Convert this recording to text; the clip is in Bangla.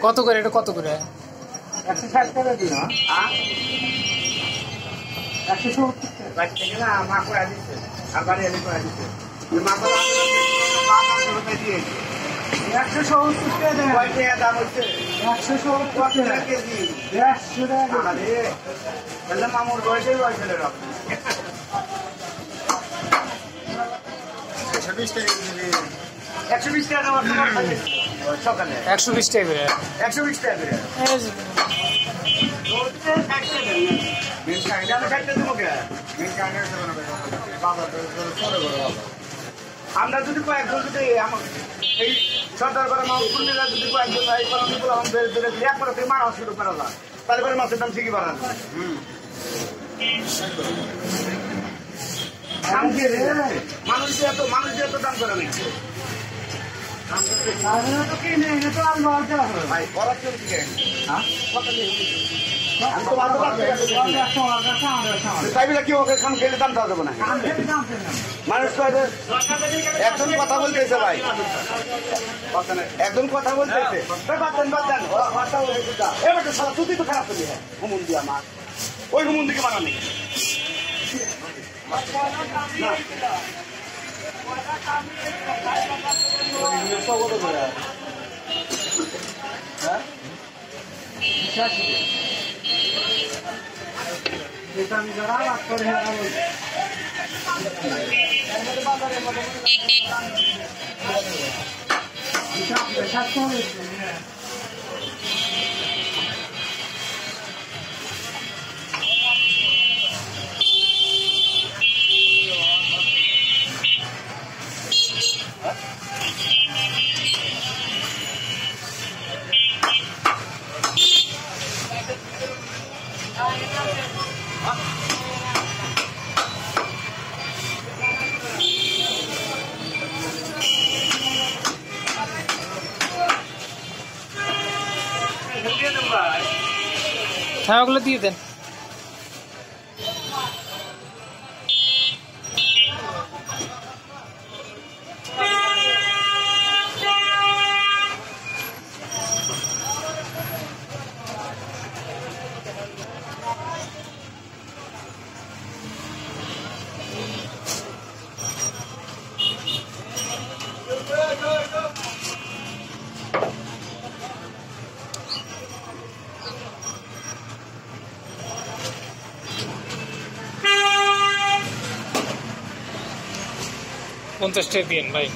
কত করে এটা কত করে 160 টাকা দিন 170 না মা করে দিচ্ছে আর বাড়ি এনে করে দিচ্ছে মা করে 170 টাকা দেন কয়টা দাম হচ্ছে 170 টাকা কেজি 150 টাকা আরে বলে মামুর বয়সে বয়সে রাখ 120 টাকা দিবি 120 টাকা দাম সকালে 120 টাকা করে 120 টাকা করে আমরা যদি কয়েকজন যদি এই সরকার করে মাছ কুর্মীরা যদি কয়েকজন একবার থেকে মারা শুরু করা যায় তারপরে মাছের দাম ঠিকই বাড়ানো মানুষ দিয়ে এত দাম করে নাকি ভাই করার চলছে কি ওকে খাম খেলে দাম দেওয়া যাবে না মানুষ তো একজন কথা বলতেছে ভাই একজন কথা বলতেছে তুই তো খারাপ করবি হুমুন দিয়ে আমার ওই হুমুন দিকে বানানি আমি যারা করে হ্যাঁ ওগুলো দিয়ে দেন পঞ্চাশ টাকা দিন ভাই।